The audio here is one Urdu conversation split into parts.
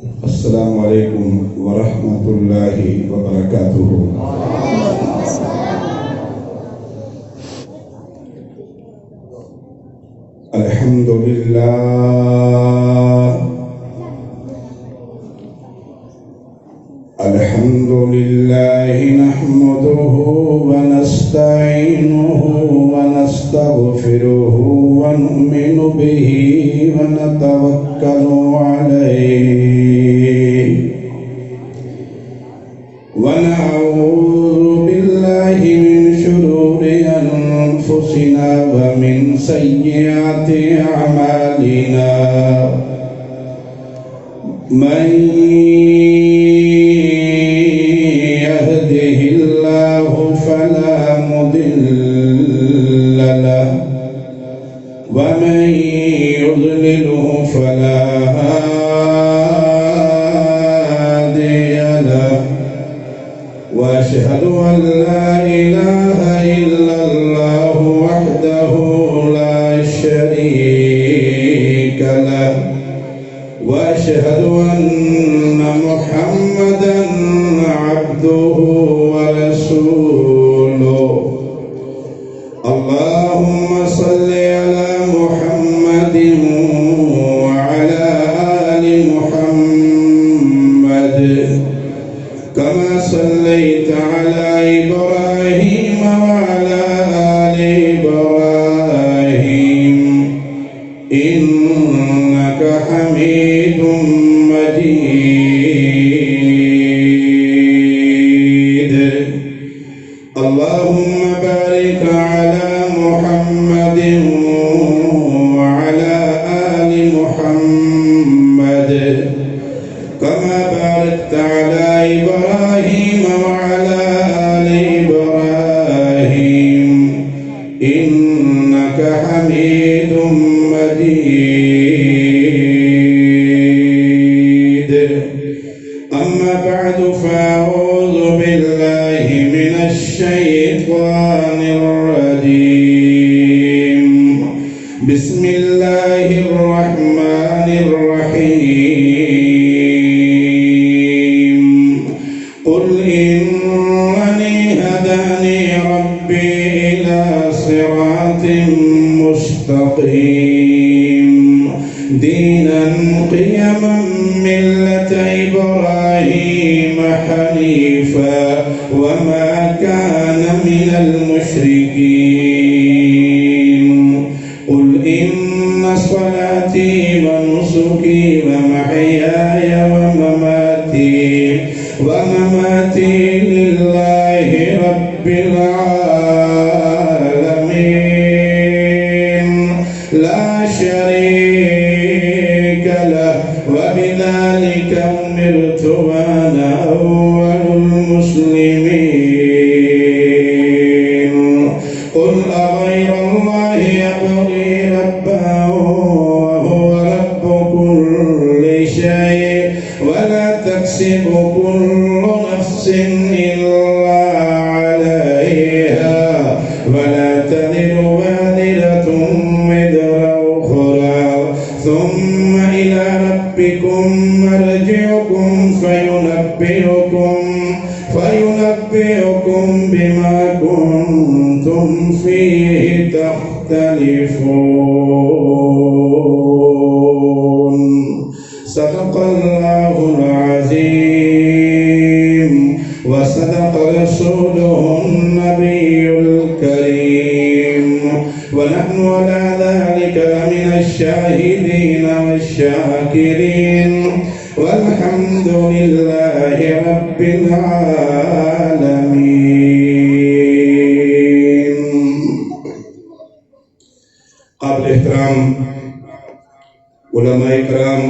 السلام علیکم ورحمۃ اللہ وبرکاتہ۔ الحمد للہ الحمد للہ نحمده ونستعینه ونستغفره ونؤمن به ونتوکل علیہ ونعوذ باللہ من شرور انفسنا ومن سیئات اعمالنا من يهده الله فلا مضل له ومن يضلله فلا هادي له وأشهد أن لا إله إلا الله وحده لا شريك له وأشهد أن محمدا عبده ورسوله اللهم صل على محمد وعلى آل محمد كما صليت على إبراهيم وعلى آل إبراهيم إنك حميد مجيد اللهم بارك على محمد وعلى آل محمد كما باركت على إبراهيم وعلى آل إبراهيم إنك حميد مجيد أما بعد فأعوذ بالله من الشيطان الرجيم بسم الله الرحمن الرحيم قل إنني هداني ربي إلى صراط مستقيم دينا قيما ملة إبراهيم حنيفا وما كان من المشركين قل إن صلاتي ونسكي ومحياي ومماتي لله رب العالمين لا شريك له وبذلك أمرت وأنا أول المسلمين قل أغير الله يبغي ربا وهو رب كل شيء ولا تكسب كل نفس إلا عليها ولا تزر وازرة وزر أخرى ثم إلى ربكم مرجعكم فينبئكم بما كنتم فيه تختلفون صدق الله العظيم وصدق رسوله النبي الكريم ونحن على ذلك من الشاهدين والشاكرين والحمد لله رب العالمين۔ قابل احترام علماء کرام،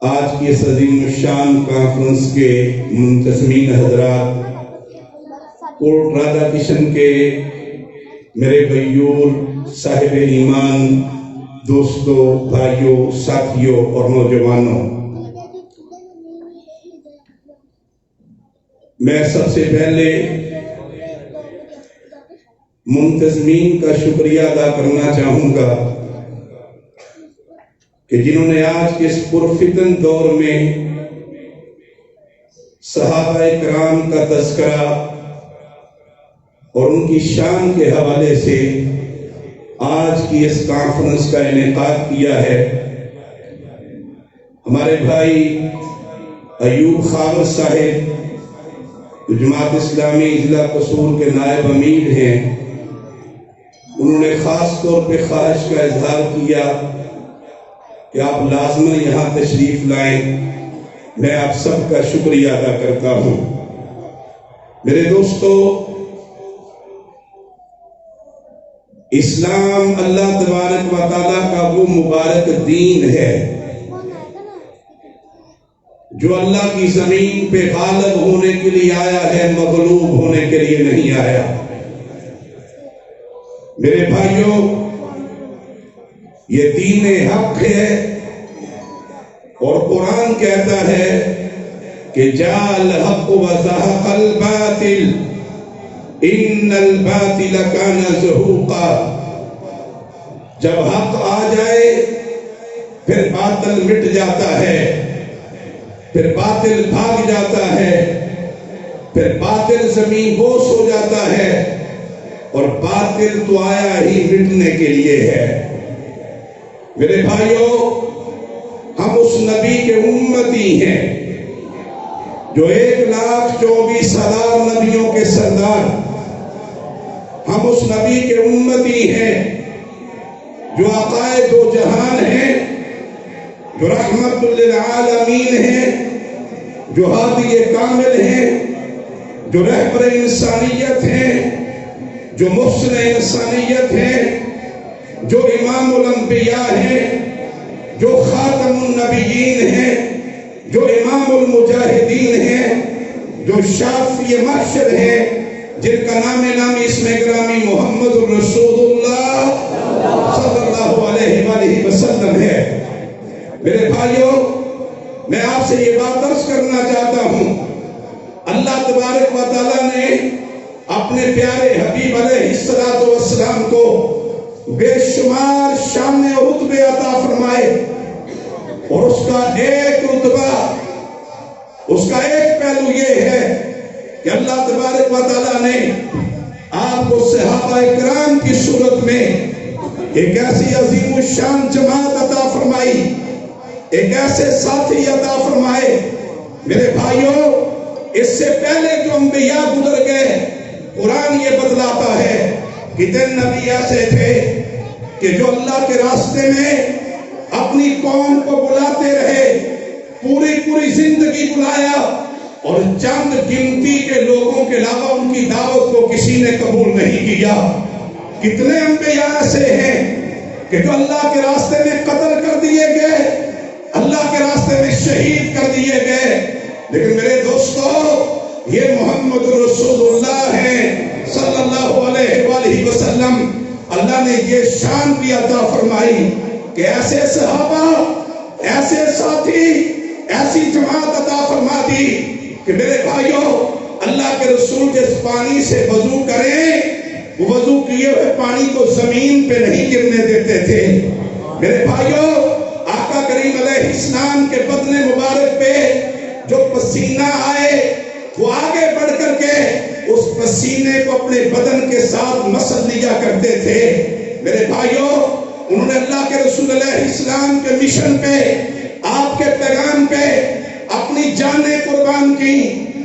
آج کی اس عظیم الشان کانفرنس کے منتظمین حضرات، کورٹ رادھا کشن کے میرے غیور صاحب ایمان دوستوں، بھائیوں، ساتھیوں اور نوجوانوں، میں سب سے پہلے منتظمین کا شکریہ ادا کرنا چاہوں گا کہ جنہوں نے آج کے اس پرفتن دور میں صحابہ کرام کا تذکرہ اور ان کی شان کے حوالے سے آج کی اس کانفرنس کا انعقاد کیا ہے۔ ہمارے بھائی ایوب خاور صاحب جو جماعت اسلامی ضلع قصور کے نائب امیر ہیں، انہوں نے خاص طور پہ خواہش کا اظہار کیا کہ آپ لازماً یہاں تشریف لائیں۔ میں آپ سب کا شکریہ ادا کرتا ہوں۔ میرے دوستو، اسلام اللہ تبارک و تعالیٰ کا وہ مبارک دین ہے جو اللہ کی زمین پہ غالب ہونے کے لیے آیا ہے، مغلوب ہونے کے لیے نہیں آیا۔ میرے بھائیوں، یہ دین حق ہے اور قرآن کہتا ہے کہ جاء الحق وزهق الباطل ان الباطل کان زہوقا۔ جب حق آ جائے پھر باطل مٹ جاتا ہے، پھر باطل بھاگ جاتا ہے، پھر باطل زمین بوس ہو جاتا ہے، اور باطل تو آیا ہی مٹنے کے لیے ہے۔ میرے بھائیوں، ہم اس نبی کے امتی ہیں جو 1,24,000 نبیوں کے سردار۔ ہم اس نبی کے امتی ہیں جو عقائد و جہان ہیں، جو رحمت للعالمین ہیں، جو ہادی کامل ہیں، جو رہبر انسانیت ہیں، جو محسن انسانیت ہیں، جو امام الانبیاء ہیں، جو خاتم النبیین ہیں، جو امام المجاہدین ہیں، جو شافی محشر ہیں، جن کا نام اسم گرامی محمد الرسول اللہ صلی اللہ علیہ وآلہ وسلم ہے۔ میرے بھائیوں، میں آپ سے یہ بات عرض کرنا چاہتا ہوں، اللہ تبارک و تعالیٰ نے اپنے پیارے حبیب علیہ السلام کو بے شمار شان و رتبے عطا فرمائے، اور اس کا ایک رتبہ، اس کا ایک پہلو یہ ہے کہ اللہ تبارک و تعالیٰ نے آپ کو صحابہ کرام کی صورت میں ایک ایسی عظیم الشان جماعت عطا فرمائی، ایک ایسے ساتھی عطا فرمائے۔ میرے بھائیوں، اس سے پہلے جو انبیاء گزر گئے، قرآن یہ بتلاتا ہے کہ تین نبی ایسے تھے کہ جو اللہ کے راستے میں اپنی قوم کو بلاتے رہے، پوری زندگی بلایا، اور چند گنتی کے لوگوں کے علاوہ ان کی دعوت کو کسی نے قبول نہیں کیا۔ کتنے انبیاء ایسے ہیں کہ جو اللہ کے راستے میں قتل کر دیے گئے، اللہ کے راستے میں شہید کر دیے گئے، لیکن میرے دوستو، یہ محمد رسول اللہ ہیں صلی اللہ علیہ وآلہ وسلم۔ اللہ نے یہ شان بھی عطا فرمائی کہ ایسے صحابہ، ایسے ساتھی، ایسی جماعت عطا فرما دی کہ میرے بھائیوں، اللہ کے رسول جس پانی سے وضو کریں، وہ وضو کیے ہوئے پانی کو زمین پہ نہیں گرنے دیتے تھے۔ میرے بھائیوں، آقا کریم علیہ السلام کے بدن مبارک پہ جو پسینہ آئے، وہ آگے بڑھ کر کے اس پسینے کو اپنے بدن کے ساتھ مسل لیا کرتے تھے۔ میرے بھائیوں، انہوں نے اللہ کے رسول علیہ السلام کے مشن پہ، آپ کے پیغام پہ اپنی جانیں قربان کی،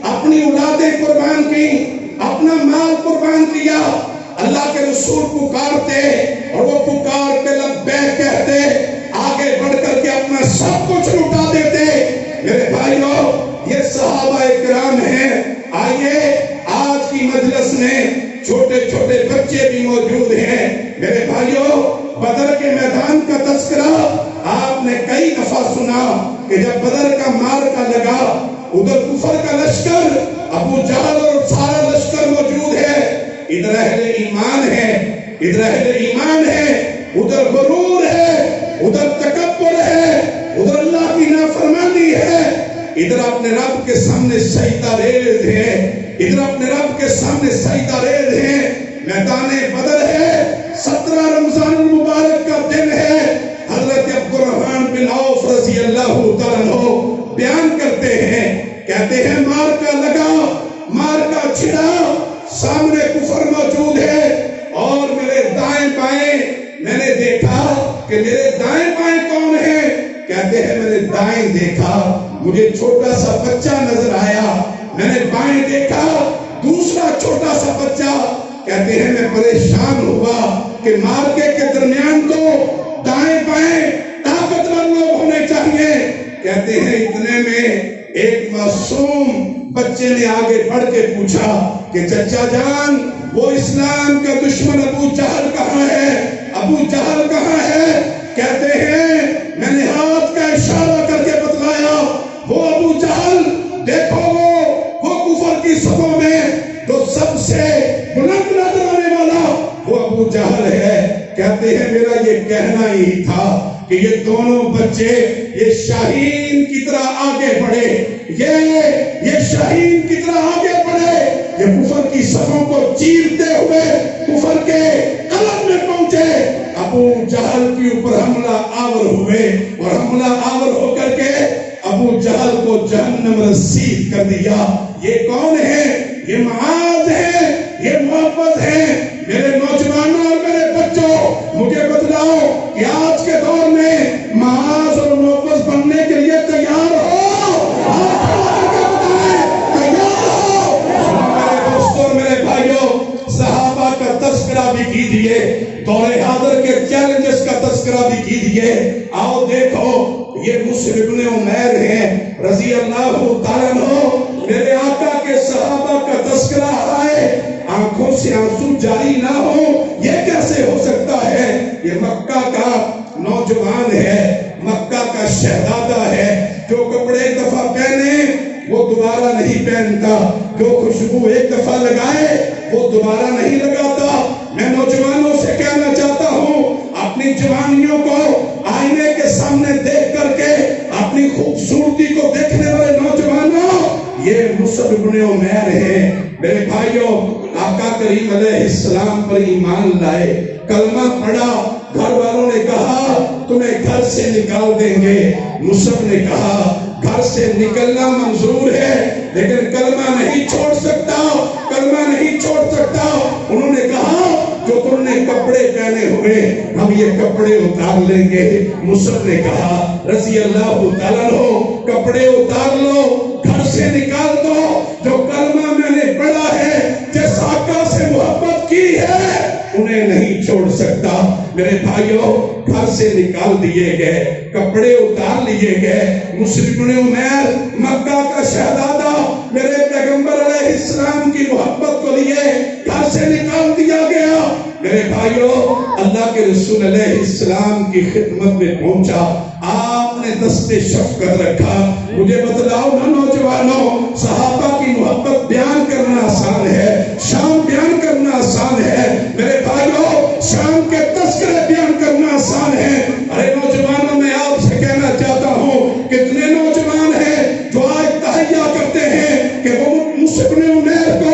اپنی اولادیں قربان کی، اپنا مال قربان کیا۔ اللہ کے رسول پکارتے اور وہ پکار کے لبیک کہتے، آگے بڑھ کر کے اپنا سب کچھ لٹا دیتے۔ میرے بھائیوں، یہ صحابہ کرام ہیں۔ آئیے، آج کی مجلس میں چھوٹے چھوٹے بچے بھی موجود ہیں۔ میرے بھائیوں، بدر کے میدان کا تذکرہ آپ نے کئی دفعہ سنا کہ جب بدر کا مارکا لگا، ادھر کفر کا لشکر، ابو جہل اور سارا لشکر موجود ہے، ادھر اہل ایمان ہے، ادھر اہل ایمان ہے، ادھر غرور ہے، ادھر تکبر ہے، ادھر اللہ کی نافرمانی ہے، ادھر اپنے رب کے سامنے سجدہ ریز ہے، ادھر اپنے رب کے سامنے سجدہ ریز ہے۔ میدان بدر ہے، 17 رمضان المبارک کا دن ہے، حضرت عبدالرحمن بن عوف رضی اللہ تعالیٰ عنہ بیان کرتے ہیں، کہتے ہیں مار کا لگا، مار کا چھڑا، سامنے کفر موجود ہے، اور میرے دائیں بائیں میں نے دیکھا کہ میرے دائیں بائیں کون ہے؟ کہتے ہیں میں نے دائیں دیکھا، مجھے چھوٹا سا بچہ نظر آیا، میں نے بائیں دیکھا، دوسرا چھوٹا سا بچہ۔ کہتے ہیں میں پریشان ہوا کہ مارکے کے درمیان تو دائیں بائیں طاقتور لوگ ہونے چاہیے۔ کہتے ہیں اتنے میں ایک معصوم بچے نے آگے بڑھ کے پوچھا کہ چچا جان وہ اسلام کا دشمن ابو جہل کہاں ہے؟ ابو جہل کہاں ہے؟ کہتے ہیں میں نے ہاتھ کا اشارہ کر کے بتلایا وہ ابو جہل، دیکھو وہ کفر کی صفوں میں تو سب سے بلند نظر آنے والا وہ ابو جہل ہے۔ کہتے ہیں میرا یہ کہنا ہی تھا کہ یہ دونوں بچے یہ شاہین کی طرح آگے بڑھے، یہ شاہین کی طرح آگے بڑھے، یہ کفر کی صفوں کو چیرتے ہوئے کفر کے قلب میں پہنچے، ابو جہل کے اوپر حملہ آور ہوئے، اور حملہ آور ہو کر کے ابو جہل کو جہنم رسید کر دیا۔ یہ کون ہے؟ یہ معاذ ہے، یہ محبت ہے۔ میرے نوجوانوں اور میرے بچوں، مجھے بتلاؤ کہ آج کے دور میں معاذ اور محبت بننے کے لیے تیار ہو؟ تیار ہو؟ میرے دوستوں اور میرے بھائیوں، صحابہ کا تذکرہ بھی کیجئے، دور حاضر کے چیلنجز کا تذکرہ بھی کیجئے۔ آؤ دیکھو یہ مصعب بن عمیر ہیں رضی اللہ تعالیٰ عنہ، میرے آقا کے صحابہ کا تذکرہ آئے، آنکھوں سے آنسو جاری نہ ہو، یہ کیسے ہو سکتا ہے؟ یہ مکہ کا نوجوان ہے، مکہ کا شہزادہ ہے، جو کپڑے ایک دفعہ پہنے وہ دوبارہ نہیں پہنتا، جو خوشبو ایک دفعہ لگائے وہ دوبارہ نہیں لگاتا۔ میں نوجوانوں سے کہنا چاہتا ہوں، اپنی جوانیوں کو آئینے کے سامنے دیکھ کر کے اپنی خوبصورتی کو دیکھنے والے نوجوانوں، یہ مصعب بن عمیر ہیں۔ میرے بھائیوں، آقا کریم علیہ السلام پر ایمان لائے، کلمہ پڑھا، گھر والوں نے کہا تمہیں گھر سے نکال دیں گے۔ مصعب نے کہا گھر سے نکلنا منظور ہے لیکن کلمہ نہیں چھوڑ سکتا، کلمہ نہیں چھوڑ سکتا۔ انہوں نے کہا جو تم نے کپڑے پہنے ہوئے ہم یہ کپڑے اتار لیں گے۔ مصعب نے کہا رضی اللہ تعالیٰ عنہ کپڑے اتار لو، گھر سے نکال دو، جو کلمہ میں نے پڑھا ہے، جس آقا سے محبت کی ہے انہیں نہیں چھوڑ سکتا۔ میرے بھائیوں، گھر سے نکال دیے گئے، کپڑے اتار لیے گئے۔ مصعب بن عمیر مکہ کا شہزادہ میرے پیغمبر علیہ السلام کی محبت کو لیے گھر سے نکال دیا گیا۔ میرے بھائیوں، اللہ کے رسول علیہ السلام کی خدمت میں پہنچا، آپ نے دست شفقت رکھا۔ مجھے بتلاؤ نا نوجوانوں، صحابہ کی محبت بیان کرنا آسان ہے، شان بیان کرنا آسان ہے۔ میرے بھائیوں، شان کے تذکرے بیان کرنا آسان ہے۔ ارے نوجوانوں، میں آپ سے کہنا چاہتا ہوں، کتنے نوجوان ہیں جو آج تہیہ کرتے ہیں کہ وہ مصعب بن عمیر کو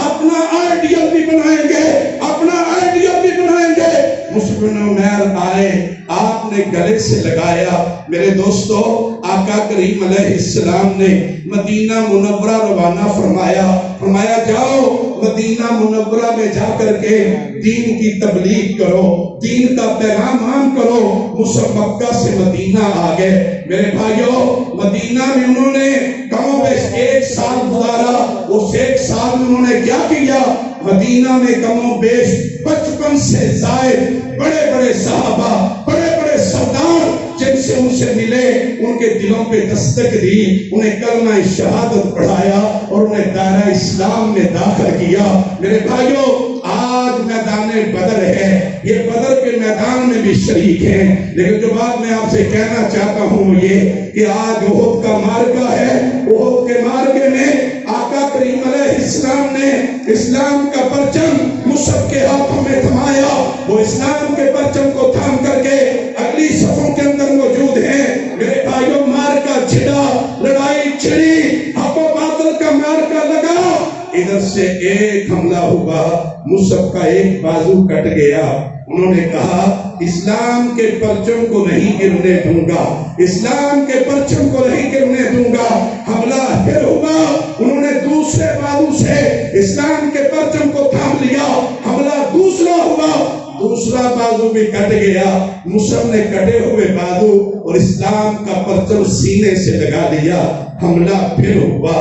اپنا آئیڈیل بھی بنائیں گے، اپنا آئیڈیل بھی بنائیں گے۔ مصعب بن عمیر آئے، آپ نے گلے سے لگایا۔ میرے دوستو، آقا کریم علیہ السلام نے مدینہ منورہ روانہ فرمایا جاؤ مدینہ منورہ میں جا کر کے دین کی تبلیغ کرو، دین کا پیغام عام کرو۔ مصعب مکہ سے مدینہ آ گئے۔ میرے بھائیوں، مدینہ میں انہوں نے کم و بیش 1 سال گزارا۔ اس 1 سال میں انہوں نے کیا کیا؟ مدینہ میں کم و بیش 55 سے زائد بڑے بڑے صحابہ، بڑے بڑے سردار جن سے ان سے ملے، ان کے دلوں پہ دستک دی، انہیں کلمہ شہادت پڑھایا اور انہیں دائرہ اسلام میں داخل کیا۔ میرے بھائیوں، آج میدان بدر ہے، یہ بدر کے میدان میں بھی شریک ہیں، لیکن جو بات میں آپ سے کہنا چاہتا ہوں یہ کہ آج احد کا معرکہ ہے۔ احد کے معرکے میں آقا کریم علیہ السلام نے اسلام کا پرچم مصعب کے ہاتھوں میں تھمایا۔ وہ اسلام کے پرچم کو تھام کر کے اگلی صفوں کے اندر موجود ہیں۔ میرے بھائیوں، معرکہ چھڑا، لڑائی چھڑی، حق و باطل کا معرکہ لگا۔ ادھر سے ایک حملہ ہوا، مصعب کا ایک بازو کٹ گیا، انہوں نے کہا اسلام کے پرچم کو نہیں گرنے دوں گا، اسلام کے پرچم کو نہیں گرنے دوں گا۔ حملہ پھر ہوا، انہوں نے دوسرے بازو سے اسلام کے پرچم کو تھام لیا، حملہ دوسرا ہوا، دوسرا بازو بھی کٹ گیا، مصعب نے کٹے ہوئے بازو اور اسلام کا پرچم سینے سے لگا دیا، حملہ پھر ہوا،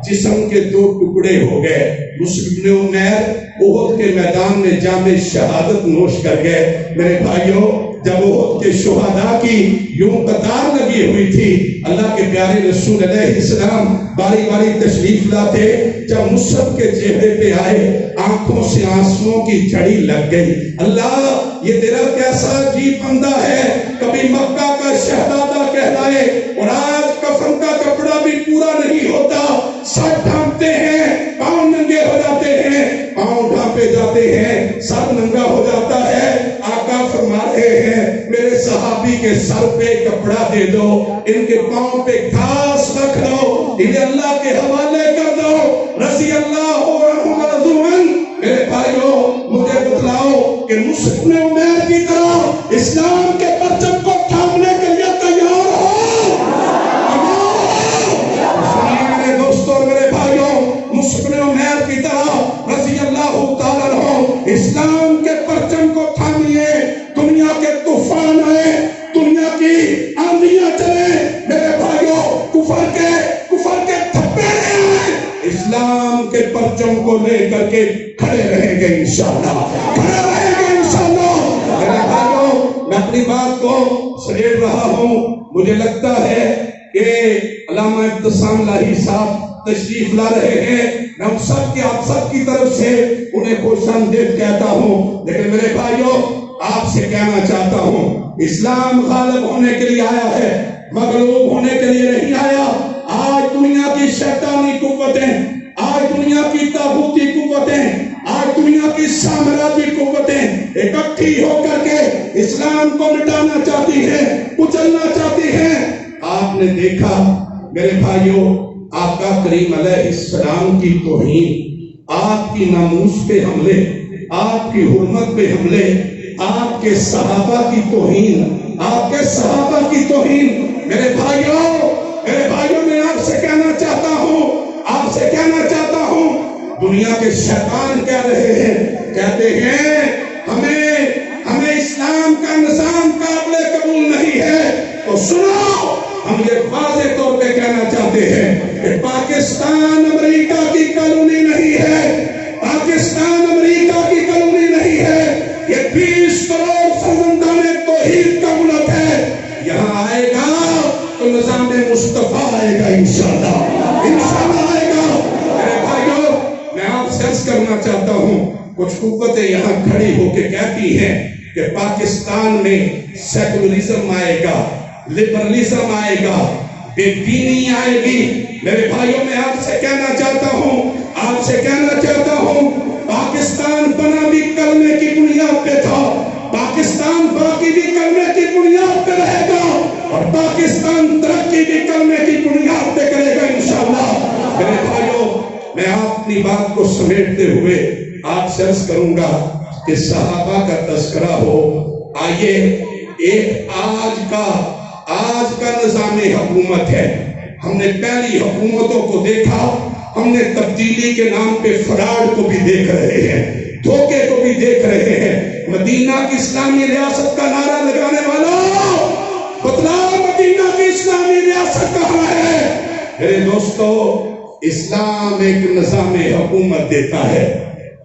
جسم کے دو ٹکڑے ہو گئے۔ مصعب بن عمیر احد کے میدان میں جام شہادت نوش کر گئے۔ میرے بھائیوں، جب احد کے شہداء کی یوں قطار لگی ہوئی تھی، اللہ کے پیارے رسول علیہ السلام باری باری تشریف لاتے، جب مصعب کے چہرے پہ آئے آنکھوں سے آنسوؤں کی جھڑی لگ گئی۔ اللہ، یہ تیرا کیسا عجیب بندہ ہے، کبھی مکہ کا شہزادہ کہلائے اور آج کفن کا کپڑا بھی پورا نہیں ہوتا، سر ڈھانپتے ہیں، پاؤں ننگے ہو جاتے ہیں، پاؤں ڈھانپے جاتے ہیں، سر ننگا ہو جاتا ہے۔ آقا فرما رہے ہیں میرے صحابی کے سر پہ کپڑا دے دو، ان کے پاؤں پہ گھاس رکھ دو، انہیں اللہ کے حوالے کر دو، رضی اللہ عنہ ورضوا عنہ۔ میرے بھائیوں، مجھے بتلاؤ کہ مصعب بن عمیر کی طرح اسلام کے پرچم کو تھامنے کے لیے تیار ہو؟ مصعب بن عمیر کی طرح رضی اللہ تعالیٰ عنہ اسلام کے پرچم کو تھامیے۔ دنیا کے طوفان آئے، دنیا کی آندیاں چلے، میرے بھائیوں، کفر کے تھپے آئے، اسلام کے پرچم کو لے کر کے کھڑے رہیں گے انشاءاللہ، کھڑے رہیں گے انشاءاللہ۔ میرے بھائیوں، میں اپنی بات کو سمیٹ رہا ہوں، مجھے لگتا ہے کہ علامہ ابتسام لاہی صاحب تشریف لا رہے ہیں، میں ان سب کے آپ سب کی طرف سے انہیں خوش آمدید کہتا ہوں، لیکن میرے بھائیوں آپ سے کہنا چاہتا ہوں، اسلام غالب ہونے کے لیے آیا ہے، مغلوب ہونے کے لیے نہیں آیا۔ آج دنیا کی شیطانی قوتیں، آج دنیا کی طاغوتی قوتیں، آج دنیا کی سامراجی قوتیں اکٹھی ہو کر کے اسلام کو مٹانا چاہتی ہیں، کچلنا چاہتی ہیں۔ آپ نے دیکھا میرے بھائیوں، آقا کریم علیہ السلام کی توہین، آپ کی ناموس پہ حملے، آپ کی حرمت پہ حملے، آپ کے صحابہ کی توہین، آپ کے صحابہ کی توہین۔ میرے بھائیوں میں آپ سے کہنا چاہتا ہوں، دنیا کے شیطان کہہ رہے ہیں، کہتے ہیں ہمیں اسلام کا نظام قابل قبول نہیں ہے، تو سنو، ہم یہ واضح طور پہ کہنا چاہتے ہیں کہ پاکستان امریکہ کی کالونی نہیں ہے، پاکستان امریکہ کی کالونی نہیں ہے، یہ 20 کروڑ فرزندان توحید کا ملک ہے۔ یہاں آئے گا تو نظام مصطفیٰ آئے گا انشاءاللہ آئے گا۔ میرے بھائیوں، میں آپ سے عرض کرنا چاہتا ہوں، کچھ قوتیں یہاں کھڑی ہو کے کہتی ہیں کہ پاکستان میں سیکولرزم آئے گا، لبرلزم آئے گا، بے دینی آئے گی۔ میرے بھائیوں، میں آپ سے کہنا چاہتا ہوں، پاکستان بنا بھی کلمے کی بنیاد پہ تھا، پاکستان باقی بھی کلمے کی بنیاد پہ رہے گا، اور پاکستان ترقی بھی کلمے کی بنیاد پہ کرے گا انشاءاللہ۔ میرے بھائیوں، میں اپنی بات کو سمیٹتے ہوئے آپ سے عرض کروں گا کہ صحابہ کا تذکرہ ہو، آئیے ایک آج کا نظام حکومت ہے۔ ہم نے پہلی حکومتوں کو دیکھا، ہم نے تبدیلی کے نام پہ فراڈ کو بھی دیکھ رہے ہیں، دھوکے کو بھی دیکھ رہے ہیں۔ مدینہ کی اسلامی ریاست کا نعرہ لگانے والا بتلاؤ، مدینہ کی اسلامی ریاست کہاں ہے؟ میرے دوستو، اسلام ایک نظام حکومت دیتا ہے،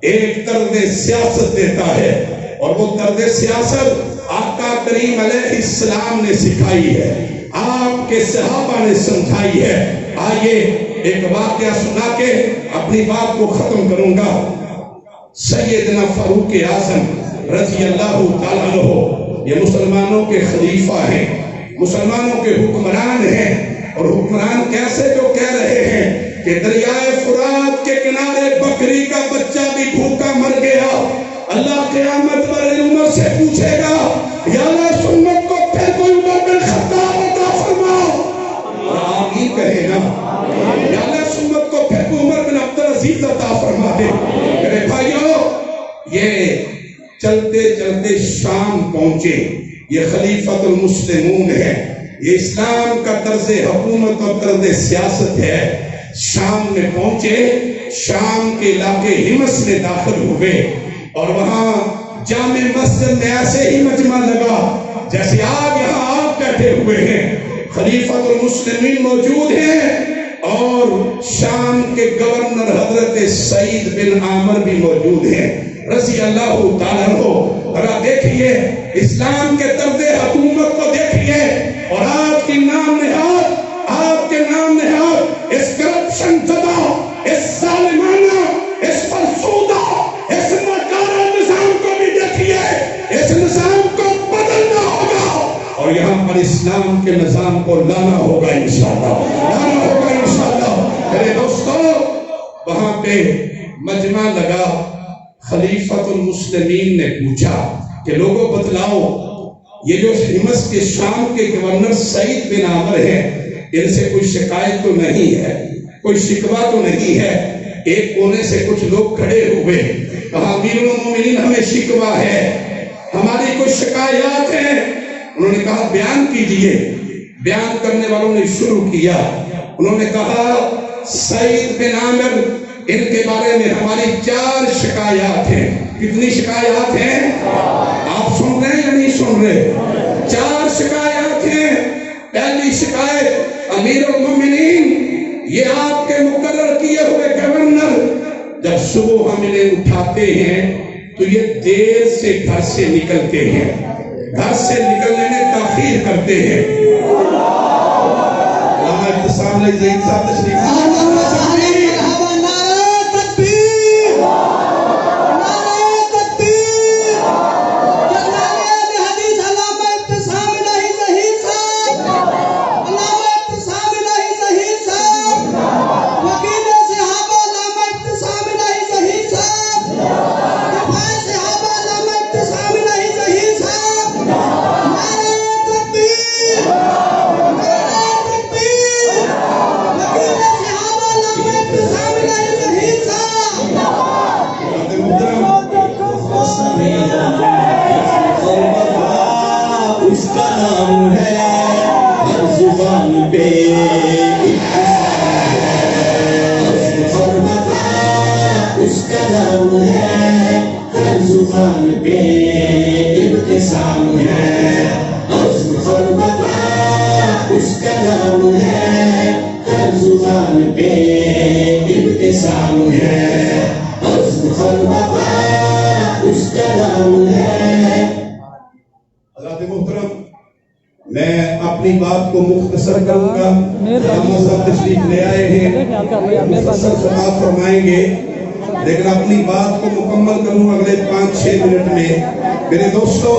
ایک طرز سیاست دیتا ہے، اور وہ طرز سیاست آقا کریم علیہ السلام نے سکھائی ہے، آپ کے صحابہ نے سمجھائی ہے۔ آئیے ایک واقعہ سنا کے اپنی بات کو ختم کروں گا۔ سیدنا فاروق اعظم رضی اللہ تعالیٰ عنہ، یہ مسلمانوں کے خلیفہ ہیں، مسلمانوں کے حکمران ہیں، اور حکمران کیسے جو کہہ رہے ہیں کہ دریائے فرات کے کنارے بکری کا بچہ بھی بھوکا مر گیا، اللہ قیامت پر عمر سے پوچھے گا، یا اللہ سنت کو پھر کوئی عمر بن خطاب عطا فرما، اور آمین کہے گا، یا اللہ سنت کو پھر کوئی عمر بن عبدالعزیز عطا فرما دے۔ میرے بھائیوں، یہ چلتے چلتے شام پہنچے. یہ خلیفۃ المسلمون ہے, یہ اسلام کا طرز حکومت اور طرز سیاست ہے. شام میں پہنچے, شام کے علاقے حمص میں داخل ہوئے اور وہاں جامع مسجد میں ایسے ہی مجمع لگا جیسے آج یہاں آپ بیٹھے ہوئے ہیں. خلیفۃ المسلمین موجود ہیں اور شام کے گورنر حضرت سعید بن عامر بھی موجود ہیں رضی اللہ تعالیٰ عنہ. اور آپ دیکھیے اسلام کے طرز حکومت کو دیکھیے اور آپ کی نام نہاد, آپ کے نام نہاد اس کرپشن زدہ, اس ظالمانہ, اس فرسودہ, اس ناکارہ نظام کو بھی دیکھیے. اس نظام کو بدلنا ہوگا اور یہاں پر اسلام کے نظام کو لانا ہوگا انشاءاللہ, لانا ہوگا انشاءاللہ. میرے دوستو, وہاں پہ مجمع لگا. خلیفۃ المسلمین نے پوچھا کہ لوگوں بتلاؤ, یہ جو حمص کے شام کے گورنر سعید بن عامر ہیں, ان سے کوئی شکایت تو نہیں ہے, کوئی شکوہ تو نہیں ہے؟ ایک کونے سے کچھ لوگ کھڑے ہوئے, کہا امیر المومنین ہمیں شکوہ ہے, ہماری کچھ شکایات ہیں. انہوں نے کہا بیان کیجئے. بیان کرنے والوں نے شروع کیا. انہوں نے کہا سعید بن عامر, ان کے بارے میں ہماری 4 شکایات ہیں. کتنی شکایات ہیں؟ آپ سن رہے ہیں یا نہیں سن رہے؟ 4 شکایات ہیں. پہلی شکایت, امیر المومنین یہ آپ کے مقرر کیے ہوئے گورنر جب صبح ہم انہیں اٹھاتے ہیں تو یہ دیر سے گھر سے نکلتے ہیں, گھر سے نکلنے میں تاخیر کرتے ہیں. علامہ اعتصام علیہ زہید صاحب تشریف میں اپنی بات کو مختصر کروں گا. علامہ صاحب تشریف لے آئے ہیں, مختصر سماعت فرمائیں گے, لیکن اپنی بات کو مکمل کروں اگلے 5-6 منٹ میں. میرے دوستو,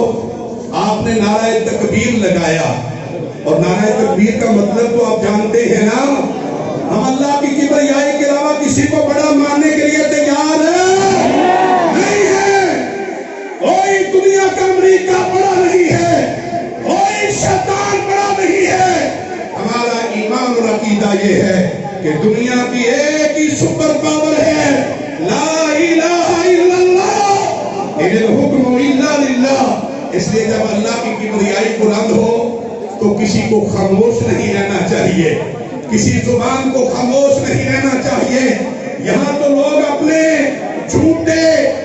آپ نے نعرہ تکبیر لگایا اور نعرہ تکبیر کا مطلب تو آپ جانتے ہیں نا. ہم اللہ کی کبریائی کے علاوہ کسی کو بڑا ماننے کے لیے تیار نہیں ہے. کوئی دنیا کا امریکہ بڑا نہیں ہے, کوئی شیطان بڑا نہیں ہے. ہمارا ایمان اور عقیدہ یہ ہے کہ دنیا کی ایک ہی سپر پاور ہے, لا الہ الا اللہ, ان الحکم الا للہ. اس لیے جب اللہ کی کبریائی بلند ہو تو کسی کو خاموش نہیں رہنا چاہیے, کسی زبان کو خاموش نہیں رہنا چاہیے. یہاں تو لوگ اپنے جھوٹے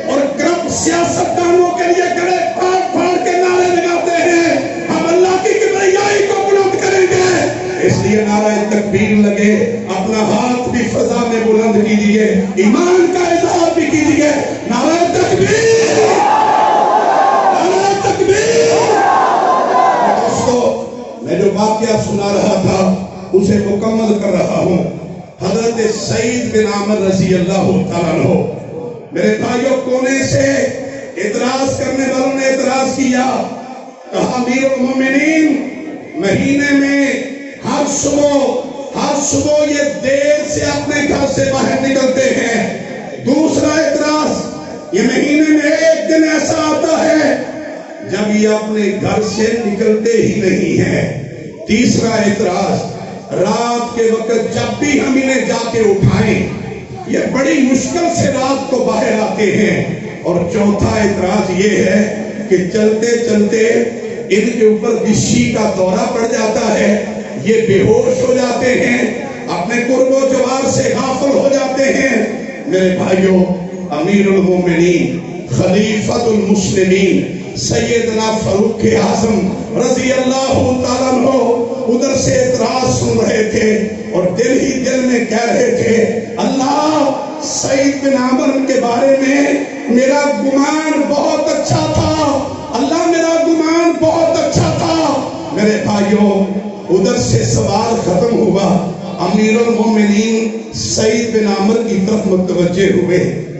اور کرپٹ سیاستدانوں کے لیے گلے پھاڑ پھاڑ کے نعرے لگاتے ہیں. ہم اللہ کی کبریائی کو بلند کریں گے, اس لیے نعرہ تکبیر لگے. اپنا ہاتھ بھی فضا میں بلند کیجیے, ایمان کا اظہار بھی کیجیے. نعرہ تکبیر, نعرہ تکبیر. دوستو, میں جو واقعہ سنا رہا تھا اسے مکمل کر رہا ہوں. حضرت سعید بن عامر رضی اللہ تعالیٰ عنہ, میرے بھائیوں, کونے سے اعتراض کرنے والوں نے اعتراض کیا, کہا امیر المومنین مہینے میں ہر صبح یہ دیر سے اپنے گھر سے باہر نکلتے ہیں. دوسرا اعتراض, یہ مہینے میں ایک دن ایسا آتا ہے جب یہ اپنے گھر سے نکلتے ہی نہیں ہیں. تیسرا اعتراض, رات کے وقت جب بھی ہم انہیں جا کے اٹھائیں یہ بڑی مشکل سے رات کو باہر آتے ہیں. اور چوتھا اعتراض یہ ہے کہ چلتے چلتے ان کے اوپر غشی کا دورہ پڑ جاتا ہے، یہ بے ہوش ہو جاتے ہیں، اپنے قرب و جوار سے غافل ہو جاتے ہیں۔ میرے بھائیوں، امیر المومنین خلیفۃ المسلمین سیدنا فاروق اعظم رضی اللہ تعالیٰ عنہ ادھر سے اعتراض سن رہے تھے اور دل ہی دل میں کہہ رہے تھے، اللہ سعید بن عمر کے بارے میں میرا گمان بہت اچھا تھا، اللہ میرا گمان بہت اچھا تھا۔ میرے بھائیوں، ادھر سے سوال ختم ہوا، امیر المومنین سعید بن عمر کی طرف متوجہ ہوئے،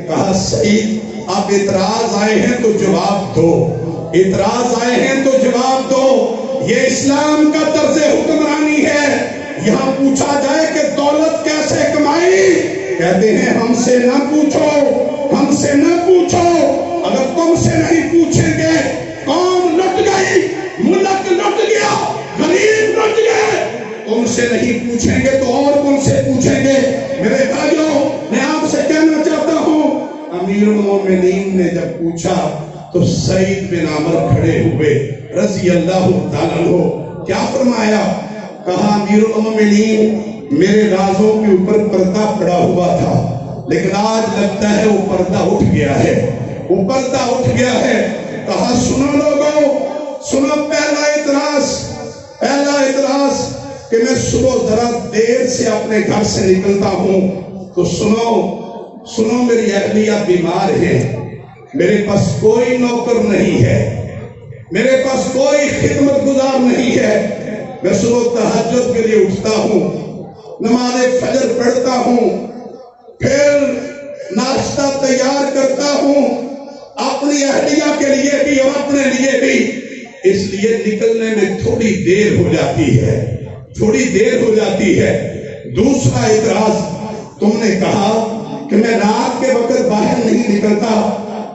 کہا سعید آپ اعتراض آئے ہیں تو جواب دو، اعتراض آئے ہیں تو جواب دو، یہ اسلام کا طرز حکمرانی ہے۔ یہاں پوچھا جائے کہ دولت کیسے کمائی، کہتے ہیں ہم سے نہ پوچھو، ہم سے نہ پوچھو، اگر تم سے نہیں پوچھیں گے قوم لٹ گئی، ملک لٹ گیا، غریب لٹ گئے، تم سے نہیں پوچھیں گے تو اور کون سے پوچھیں گے؟ میرے بھائیوں، میں آپ سے کہنا چاہتا ہوں، امیر المومنین نے جب پوچھا تو سعید بن عمر کھڑے ہوئے رضی اللہ تعالیٰ عنہ، کیا فرمایا؟ کہا امیر المومنین میرے رازوں کے اوپر پردہ پڑا ہوا تھا، لیکن آج لگتا ہے وہ پردہ اٹھ گیا ہے، وہ پردہ اٹھ گیا ہے۔ کہا سنو لوگوں، سنو، پہلا اعتراض کہ میں صبح ذرا دیر سے اپنے گھر سے نکلتا ہوں تو سنو میری اہلیہ بیمار ہے، میرے پاس کوئی نوکر نہیں ہے، میرے پاس کوئی خدمت گزار نہیں ہے، میں صبح تہجد کے لیے اٹھتا ہوں، نماز فجر پڑھتا ہوں، پھر ناشتہ تیار کرتا ہوں اپنی اہلیہ کے لیے بھی اور اپنے لیے بھی، اس لیے نکلنے میں تھوڑی دیر ہو جاتی ہے، تھوڑی دیر ہو جاتی ہے۔ دوسرا اعتراض، تم نے کہا کہ میں رات کے وقت باہر نہیں نکلتا،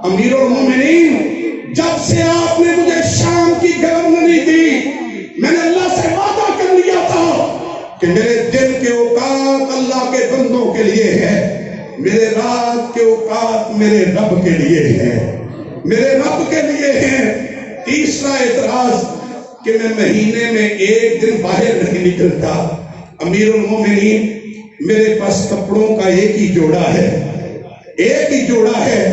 امیر المومنین جب سے آپ نے مجھے شام کی گورنری دی، میں نے اللہ سے وعدہ کر لیا تھا کہ میرے دن کے اوقات اللہ کے بندوں کے لیے ہے، میرے رات کے اوقات میرے رب کے لیے ہے، میرے رب کے لیے ہے۔ تیسرا اعتراض کہ میں مہینے میں ایک دن باہر نہیں نکلتا، امیر المومنین میرے پاس کپڑوں کا ایک ہی جوڑا ہے، ایک ہی جوڑا ہے،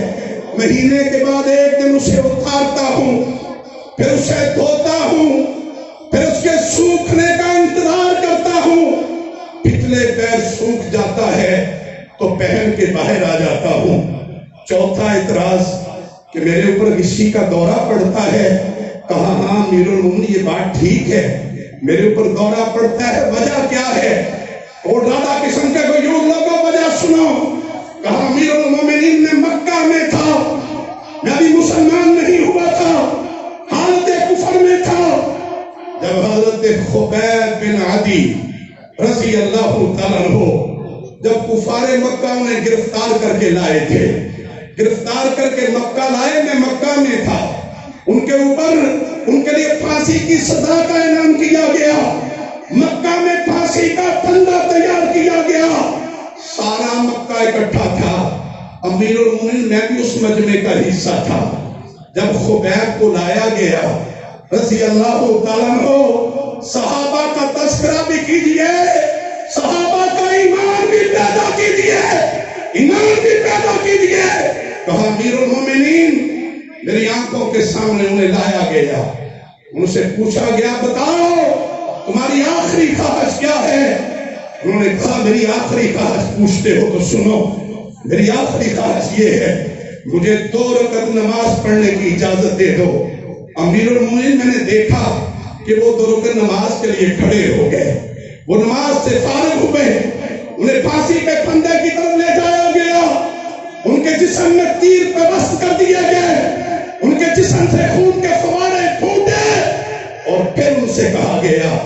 مہینے کے بعد ایک دن اسے اتارتا ہوں، پھر اسے دھوتا ہوں، پھر اس کے سوکھنے کا انتظار کرتا ہوں، پچھلے پیر سوکھ جاتا ہے تو پہن کے باہر آ جاتا ہوں۔ چوتھا اعتراض کہ میرے اوپر غشی کا دورہ پڑتا ہے، کہا ہاں امیر المومنین یہ بات ٹھیک ہے، میرے اوپر دورہ پڑتا ہے، وجہ کیا ہے؟ اور دادا قسم کے غیور لوگوں وجہ سنو۔ کہا امیر المومنین میں مکہ میں تھا، میں بھی مسلمان نہیں ہوا تھا، حالت کفر میں تھا، جب حضرت خبیب بن عدی رضی اللہ تعالیٰ عنہ جب کفار مکہ انہیں گرفتار کر کے لائے تھے، گرفتار کر کے مکہ لائے، میں مکہ میں تھا، ان کے اوپر ان کے لیے پھانسی کی سزا کا اعلان کیا گیا، مکہ میں پھانسی کا پھندا تیار کیا گیا، سارا مکہ اکٹھا تھا، امیر المومنین میں بھی اس مجمع کا حصہ تھا۔ جب خبیب کو لایا گیا رضی اللہ تعالیٰ عنہ، صحابہ کا تذکرہ بھی کیجئے، صحابہ کا ایمان بھی پیدا کیجئے، ایمان بھی پیدا کیجئے۔ کہا امیر المومنین میری آنکھوں کے سامنے انہیں لایا گیا، ان سے پوچھا گیا بتاؤ تمہاری آخری خواہش کیا ہے؟ انہوں نے کہا میری آخری خواہش پوچھتے ہو تو سنو، میری آخری خواہش یہ ہے مجھے 2 رکعت نماز پڑھنے کی اجازت دے دو۔ امیر المومنین میں نے دیکھا کہ وہ 2 رکعت نماز کے لیے کھڑے ہو گئے، وہ نماز سے فارغ ہوئے، انہیں پھانسی کے پھندے کی طرف لے جایا گیا، ان کے جسم میں تیر پیوست کر دیے گئے، ان کے جسم سے خون کے فوارے پھوٹے، اور پھر ان سے کہا گیا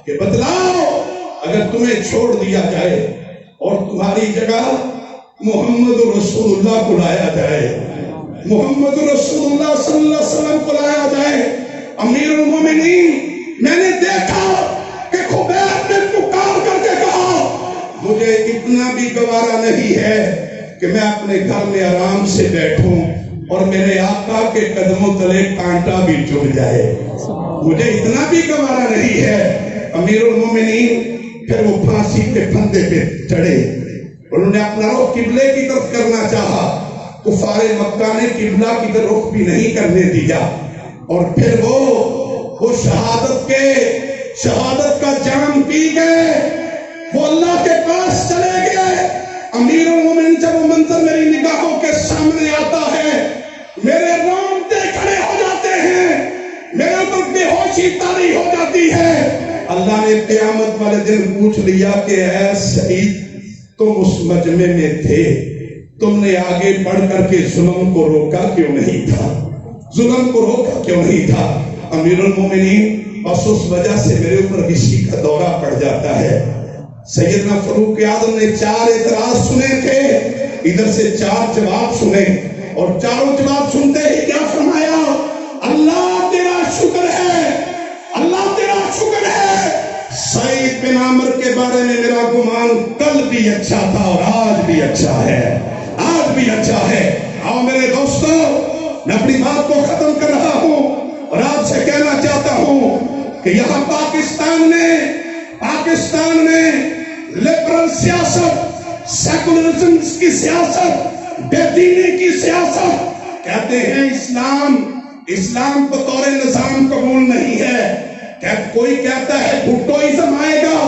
کہ بتلاؤ اگر تمہیں چھوڑ دیا جائے اور تمہاری جگہ محمد رسول اللہ کو لایا جائے، محمد رسول اللہ صلی اللہ علیہ وسلم کو لایا جائے۔ امیر المومنین میں نے دیکھا کہ خبیب نے پکار کر کے کہا مجھے اتنا بھی گوارا نہیں ہے کہ میں اپنے گھر میں آرام سے بیٹھوں، اور میرے آقا کے قدموں تلے کانٹا بھی چبھ جائے، مجھے اتنا بھی گوارا نہیں ہے۔ امیر المومنین پھر وہ پھانسی کے پھندے پہ چڑھے، انہوں نے اپنا رخ قبلے کی طرف کرنا چاہا، کفار مکہ نے قبلہ کی طرف رخ بھی نہیں کرنے دیا، اور پھر وہ شہادت کا جام پی گئے، وہ اللہ کے پاس چلے گئے۔ امیر المومنین جب وہ منظر میری نگاہوں کے سامنے آتا ہے، میرے رونگٹے کھڑے ہو جاتے ہیں، میرے اوپر بے ہوشی طاری ہو جاتی ہے۔ اللہ نے قیامت والے دن پوچھ لیا کہ اے سعید، تم اس مجمع میں تھے، تم نے آگے بڑھ کر کے ظلم کو روکا کیوں نہیں تھا؟ ظلم کو روکا کیوں نہیں تھا؟ امیر المومنین بس اس وجہ سے میرے اوپر کسی کا دورہ پڑ جاتا ہے۔ سیدنا فاروق اعظم نے 4 اعتراض سنے تھے، ادھر سے 4 جواب سنے، اور چاروں جواب سنتے ہی کیا فرمایا؟ اللہ تیرا شکر ہے، اللہ تیرا شکر ہے، سعید بن عامر کے بارے میں میرا گمان کل بھی اچھا تھا اور آج بھی اچھا ہے، آج بھی اچھا ہے۔ آؤ میرے دوستو، میں اپنی بات کو ختم کر رہا ہوں اور آپ سے کہنا چاہتا ہوں کہ یہاں پاکستان میں لبرل سیاست، سیکولرزم کی سیاست، بے دینی کی سیاست، کہتے ہیں اسلام بطور نظام قبول نہیں ہے۔ کوئی کہتا ہے بھٹوازم آئے گا،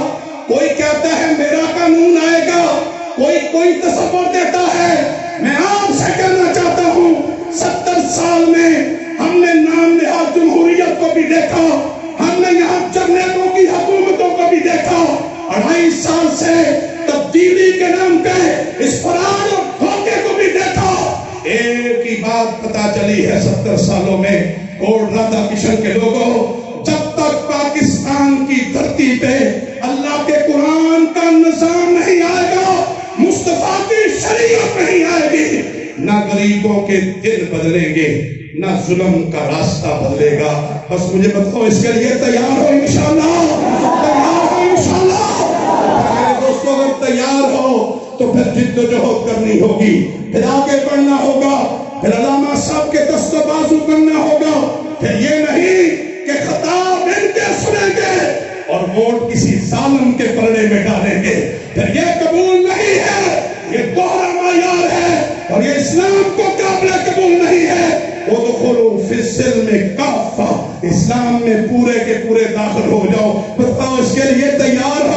کوئی کہتا ہے میرا قانون آئے گا، کوئی تصور دیتا ہے۔ میں آپ سے کہنا چاہتا ہوں 70 سال میں ہم نے نام نہاد جمہوریت کو بھی دیکھا، ہم نے یہاں جرنیلوں کی حکومتوں کو بھی دیکھا، 2.5 سال سے تبدیلی کے نام پہ اس فراڈ اور دھوکے کو بھی دیکھا۔ ایک ہی بات پتا چلی ہے 70 سالوں میں، کوٹ رادا کشن کے لوگوں، جب تک پاکستان کی دھرتی پہ اللہ کے قرآن کا نظام نہیں آئے گا، مصطفیٰ کی شریعت نہیں آئے گی، نہ غریبوں کے دل بدلیں گے، نہ ظلم کا راستہ بدلے گا۔ بس مجھے بتاؤ اس کے لیے تیار ہو انشاءاللہ؟ تیار ہو انشاءاللہ؟ میرے دوستوں اگر تیار ہو تو پھر جد و جہد کرنی ہوگی، پھر آگے بڑھنا ہوگا، پھر علامہ صاحب کے دست و بازو کرنا ہوگا، پھر یہ نہیں کہ خطاب ان کے سنیں گے اور ووٹ کسی ظالم کے پرڑے میں ڈالیں گے، پھر یہ قبول نہیں ہے، یہ دوہرا معیار ہے اور یہ اسلام کو قابل قبول نہیں ہے۔ وَدْخُلُوا فِي السِّلْمِ كَافَّةً، اسلام میں پورے کے پورے داخل ہو جاؤ۔ بتاؤ اس کے لیے تیار ہو؟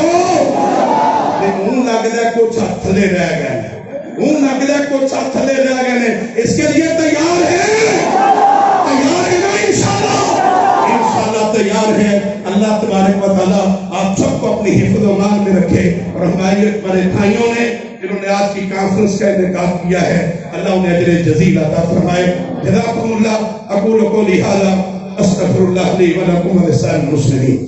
منہ لگ جائے کچھ ہاتھ تھلے رہ گئے، منہ لگ جائے کچھ ہاتھ تھلے رہ گئے، اس کے لیے تیار ہے؟ تیار ہے نا انشاءاللہ؟ انشاءاللہ تیار ہے۔ اللہ تبارک و تعالیٰ آپ سب کو اپنی حفظ و امان میں رکھے، اور ہمارے بھائیوں نے جنہوں نے آج کی کانفرنس کا انعقاد کیا ہے، اللہ انہیں اجر جزیل عطا فرمائے۔ جزاکم اللہ، اقول قولی ھذا، استغفر اللہ لی و لکم ولسائر المسلمین۔